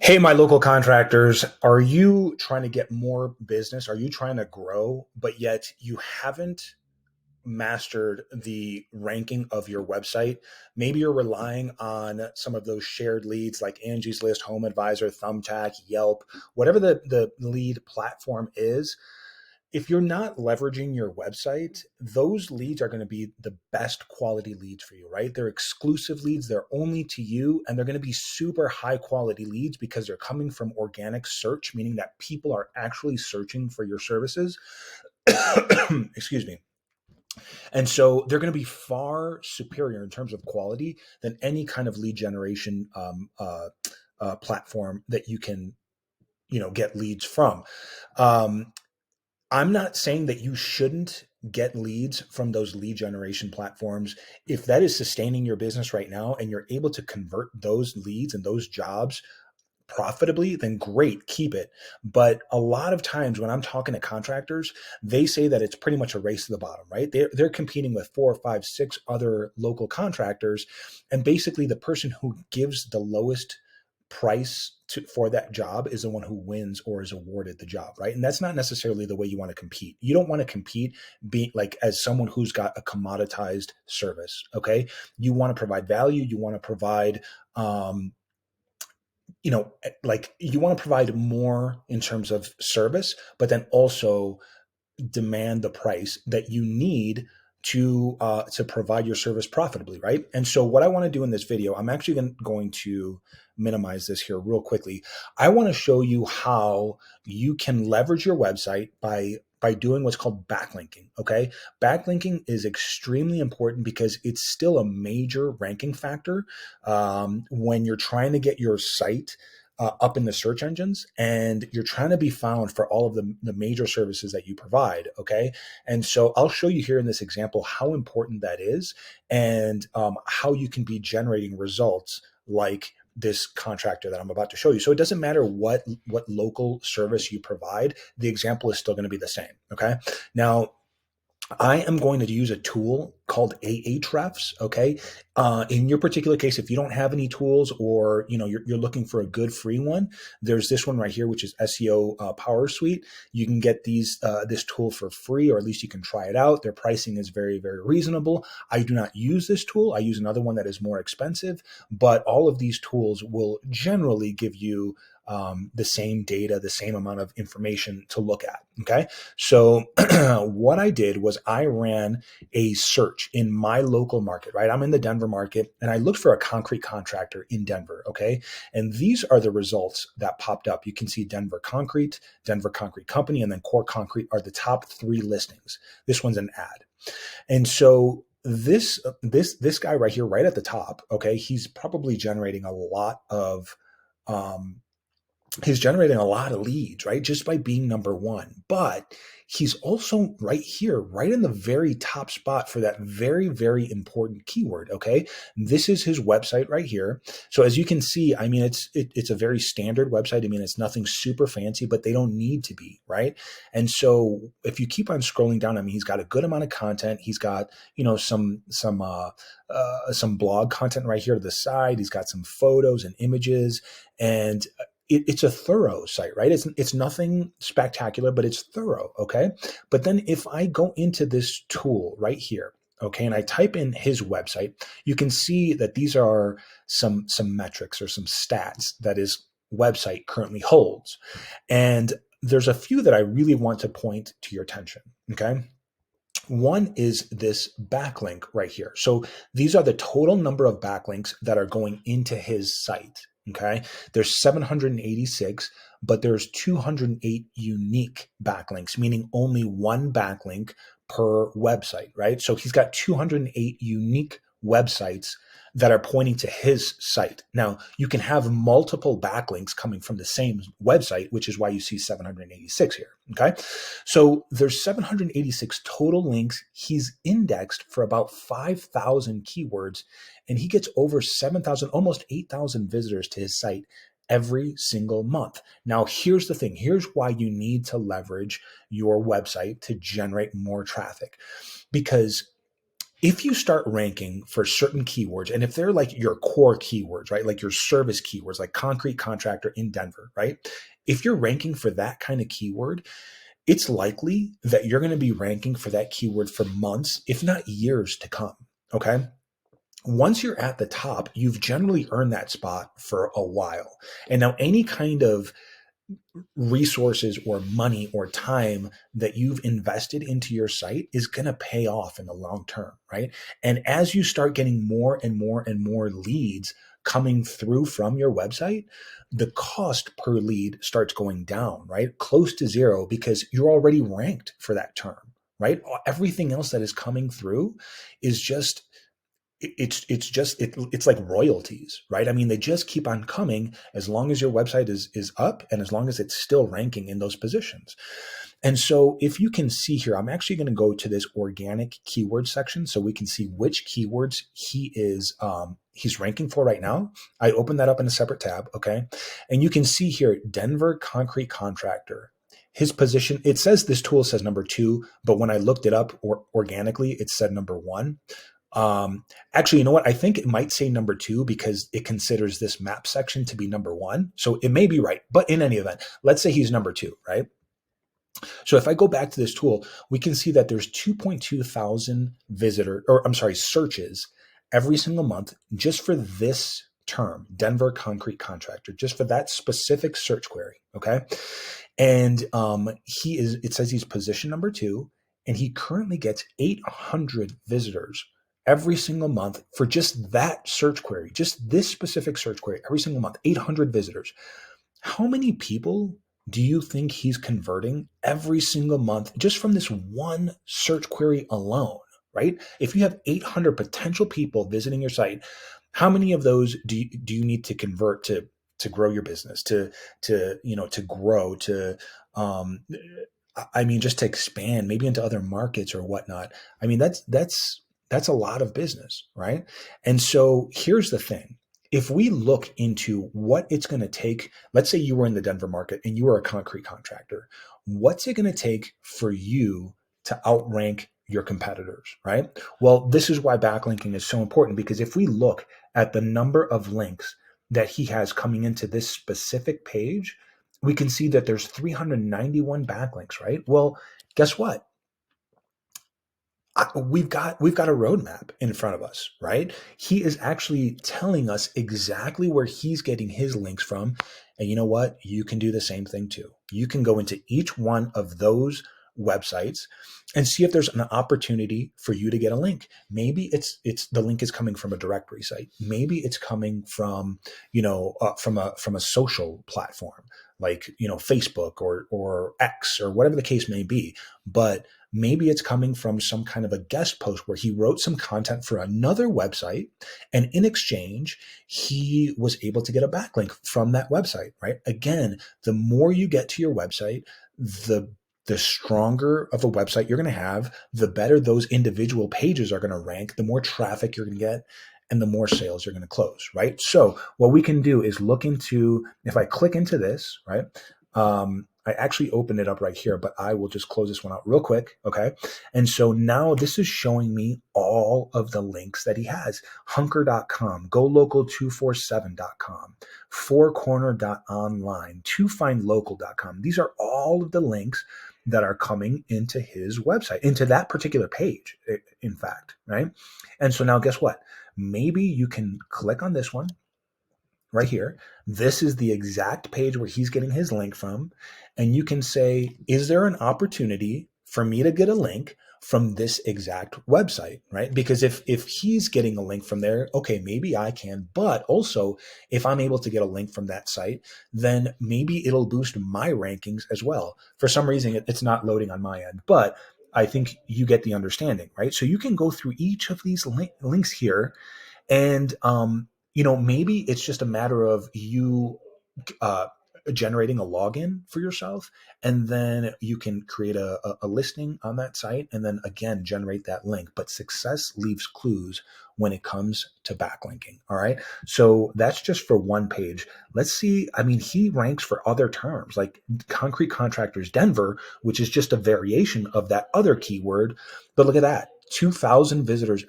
Hey, my local contractors, are you trying to get more business? Are you trying to grow, but yet you haven't mastered the ranking of your website? Maybe you're relying on some of those shared leads like Angie's List, Home Advisor, Thumbtack, Yelp, whatever the lead platform is. If you're not leveraging your website, those leads are going to be the best quality leads for you, right? They're exclusive leads, they're only to you, and they're going to be super high quality leads because they're coming from organic search, meaning that people are actually searching for your services. Excuse me. And so they're going to be far superior in terms of quality than any kind of lead generation platform that you can, get leads from. Um, I'm not saying that you shouldn't get leads from those lead generation platforms. If that is sustaining your business right now and you're able to convert those leads and those jobs profitably, then great, keep it. But a lot of times when I'm talking to contractors, they say that it's pretty much a race to the bottom, right? They're competing with four, five, six other local contractors. And basically the person who gives the lowest price for that job is the one who wins or is awarded the job, right? And that's not necessarily the way you want to compete. You don't want to compete being like as someone who's got a commoditized service. Okay. You want to provide value. You want to provide, um, like you want to provide more in terms of service, but then also demand the price that you need to provide your service profitably, right? And so what I want to do in this video, I'm actually going to minimize this here real quickly. I want to show you how you can leverage your website by doing what's called backlinking. Okay, backlinking is extremely important because it's still a major ranking factor when you're trying to get your site up in the search engines and you're trying to be found for all of the major services that you provide. Okay. And so I'll show you here in this example how important that is and how you can be generating results like this contractor that I'm about to show you. So it doesn't matter what local service you provide, the example is still going to be the same. Okay. Now, I am going to use a tool called Ahrefs. Okay, in your particular case, if you don't have any tools, or you're looking for a good free one, there's this one right here, which is SEO Power Suite. You can get this tool for free, or at least you can try it out. Their pricing is very, very reasonable. I do not use this tool. I use another one that is more expensive, but all of these tools will generally give you the same data, the same amount of information to look at. Okay. So what I did was I ran a search in my local market, right? I'm in the Denver market and I looked for a concrete contractor in Denver. Okay. And these are the results that popped up. You can see Denver Concrete, Denver Concrete Company, and then Core Concrete are the top three listings. This one's an ad. And so this guy right here, right at the top, okay, he's probably generating a lot of um, he's generating a lot of leads, right? Just by being number one. But he's also right here, right in the very top spot for that very, very important keyword. Okay. This is his website right here. So as you can see, I mean, it's a very standard website. I mean, it's nothing super fancy, but they don't need to be, right? And so if you keep on scrolling down, I mean, he's got a good amount of content. He's got, some blog content right here to the side. He's got some photos and images, and it's a thorough site, right? It's nothing spectacular, but it's thorough. Okay. But then if I go into this tool right here, okay, and I type in his website, you can see that these are some metrics or some stats that his website currently holds. And there's a few that I really want to point to your attention. Okay. One is this backlink right here. So these are the total number of backlinks that are going into his site. Okay. There's 786, but there's 208 unique backlinks, meaning only one backlink per website, right? So he's got 208 unique websites that are pointing to his site. Now, you can have multiple backlinks coming from the same website, which is why you see 786 here. Okay. So there's 786 total links. He's indexed for about 5,000 keywords, and he gets over 7,000, almost 8,000 visitors to his site every single month. Now, here's the thing. Here's why you need to leverage your website to generate more traffic, because if you start ranking for certain keywords, and if they're like your core keywords, right, like your service keywords, like concrete contractor in Denver, right? If you're ranking for that kind of keyword, it's likely that you're going to be ranking for that keyword for months, if not years to come. Okay. Once you're at the top, you've generally earned that spot for a while. And now any kind of resources or money or time that you've invested into your site is going to pay off in the long term, right? And as you start getting more and more and more leads coming through from your website, the cost per lead starts going down, right? Close to zero, because you're already ranked for that term, right? Everything else that is coming through is just it's like royalties, right? I mean, they just keep on coming as long as your website is up and as long as it's still ranking in those positions. And so if you can see here, I'm actually going to go to this organic keyword section so we can see which keywords he's ranking for right now. I opened that up in a separate tab, okay? And you can see here, Denver concrete contractor. His position, it says this tool says number 2, but when I looked it up organically, it said number 1. Actually, you know what? I think it might say number 2 because it considers this map section to be number 1. So it may be right. But in any event, let's say he's number 2, right? So if I go back to this tool, we can see that there's 2.2 thousand searches every single month just for this term, Denver concrete contractor, just for that specific search query. Okay. And it says he's position number 2, and he currently gets 800 visitors every single month for just that search query, just this specific search query every single month, 800 visitors. How many people do you think he's converting every single month just from this one search query alone, right? If you have 800 potential people visiting your site, how many of those do you need to convert to grow your business, to grow, I mean, just to expand maybe into other markets or whatnot? I mean, that's a lot of business, right? And so here's the thing. If we look into what it's going to take, let's say you were in the Denver market and you were a concrete contractor, what's it going to take for you to outrank your competitors, right? Well, this is why backlinking is so important, because if we look at the number of links that he has coming into this specific page, we can see that there's 391 backlinks, right? Well, guess what? We've got a roadmap in front of us, right? He is actually telling us exactly where he's getting his links from. And you know what? You can do the same thing too. You can go into each one of those websites and see if there's an opportunity for you to get a link. Maybe it's the link is coming from a directory site. Maybe it's coming from, from a social platform like, Facebook or X or whatever the case may be. But maybe it's coming from some kind of a guest post where he wrote some content for another website, and in exchange, he was able to get a backlink from that website, right? Again, the more you get to your website, the stronger of a website you're going to have, the better those individual pages are going to rank, the more traffic you're going to get, and the more sales you're going to close, right? So what we can do is look into, if I click into this, right? I actually opened it up right here, but I will just close this one out real quick. Okay. And so now this is showing me all of the links that he has. Hunker.com, GoLocal247.com, fourcorner.online, tofindlocal.com. These are all of the links that are coming into his website, into that particular page, in fact, right? And so now guess what? Maybe you can click on this one right here. This is the exact page where he's getting his link from. And you can say, is there an opportunity for me to get a link from this exact website, right? Because if he's getting a link from there, okay, maybe I can. But also, if I'm able to get a link from that site, then maybe it'll boost my rankings as well. For some reason, it's not loading on my end, but I think you get the understanding, right? So you can go through each of these links here, and maybe it's just a matter of you generating a login for yourself, and then you can create a listing on that site, and then again generate that link. But success leaves clues when it comes to backlinking. All right, so that's just for one page. Let's see. I mean, he ranks for other terms like concrete contractors Denver, which is just a variation of that other keyword. But look at that. 2,000 visitors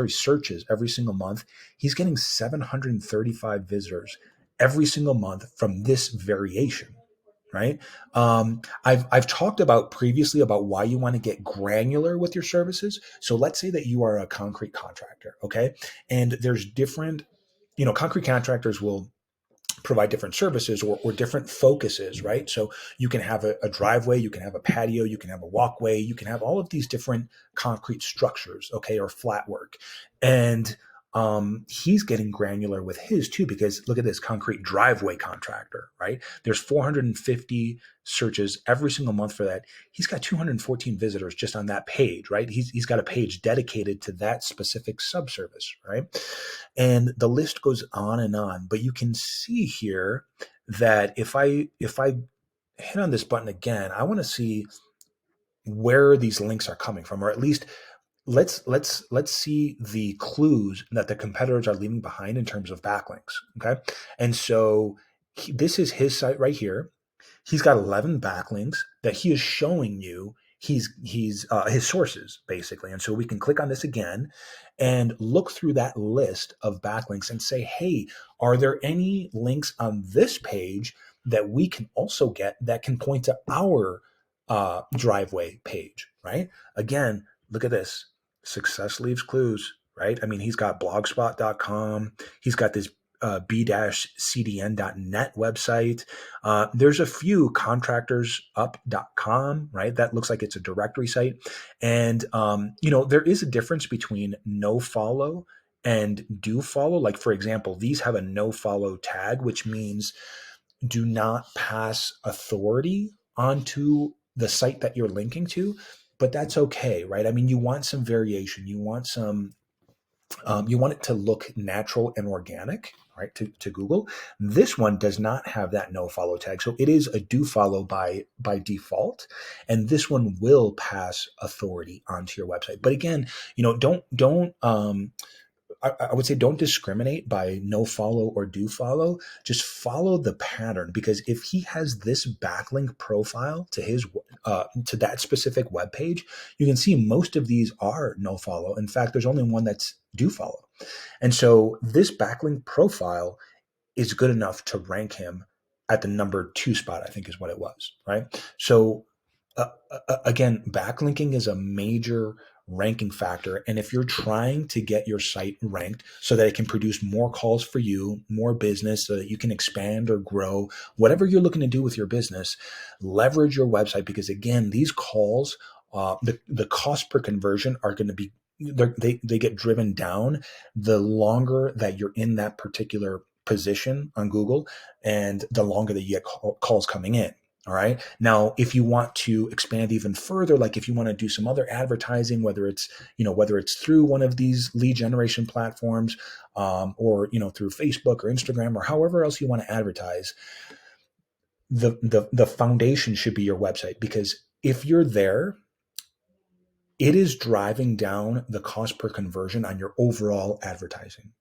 searches every single month. He's getting 735 visitors every single month from this variation, right? I've talked about previously about why you want to get granular with your services. So let's say that you are a concrete contractor, okay? And there's different, concrete contractors will provide different services or different focuses, right? So you can have a driveway, you can have a patio, you can have a walkway, you can have all of these different concrete structures, okay, or flat work. And he's getting granular with his too, because look at this concrete driveway contractor, right? There's 450 searches every single month for that. He's got 214 visitors just on that page, right? He's got a page dedicated to that specific subservice, right? And the list goes on, but you can see here that if I hit on this button again, I want to see where these links are coming from, or at least let's see the clues that the competitors are leaving behind in terms of backlinks. Okay. And so this is his site right here. He's got 11 backlinks that he is showing you. He's his sources basically. And so we can click on this again and look through that list of backlinks and say, hey, are there any links on this page that we can also get that can point to our driveway page, right? Again, look at this. Success leaves clues, right? I mean, he's got blogspot.com. He's got this b-cdn.net website. There's a few contractorsup.com, right? That looks like it's a directory site. And, there is a difference between no follow and do follow. Like, for example, these have a no follow tag, which means do not pass authority onto the site that you're linking to, but that's okay, right? I mean, you want some variation. You want you want it to look natural and organic, right, to Google. This one does not have that no follow tag. So it is a do follow by default. And this one will pass authority onto your website. But again, I would say don't discriminate by no follow or do follow. Just follow the pattern, because if he has this backlink profile to his to that specific web page, you can see most of these are no follow. In fact, there's only one that's do follow. And so this backlink profile is good enough to rank him at the number 2 spot, I think is what it was, right? So again, backlinking is a major ranking factor. And if you're trying to get your site ranked so that it can produce more calls for you, more business, so that you can expand or grow, whatever you're looking to do with your business, leverage your website, because again, these calls, the cost per conversion are going to be, they get driven down the longer that you're in that particular position on Google, and the longer that you get calls coming in. All right. Now, if you want to expand even further, like if you want to do some other advertising, whether it's through one of these lead generation platforms, or, through Facebook or Instagram or however else you want to advertise, the foundation should be your website, because if you're there, it is driving down the cost per conversion on your overall advertising.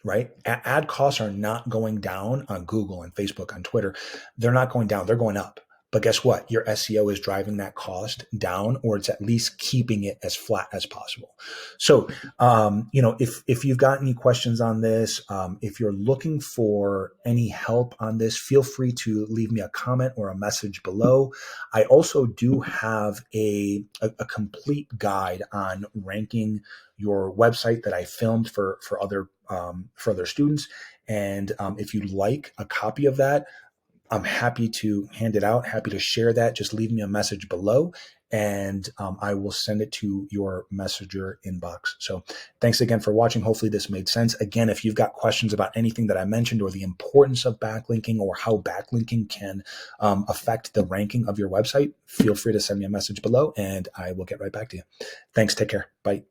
Right? Ad costs are not going down on Google and Facebook, on Twitter. They're not going down. They're going up. But guess what? Your SEO is driving that cost down, or it's at least keeping it as flat as possible. So, if you've got any questions on this, if you're looking for any help on this, feel free to leave me a comment or a message below. I also do have a complete guide on ranking your website that I filmed for other students. And if you'd like a copy of that, I'm happy to hand it out, happy to share that. Just leave me a message below, and I will send it to your messenger inbox. So thanks again for watching. Hopefully this made sense. Again, if you've got questions about anything that I mentioned, or the importance of backlinking, or how backlinking can affect the ranking of your website, feel free to send me a message below, and I will get right back to you. Thanks. Take care. Bye.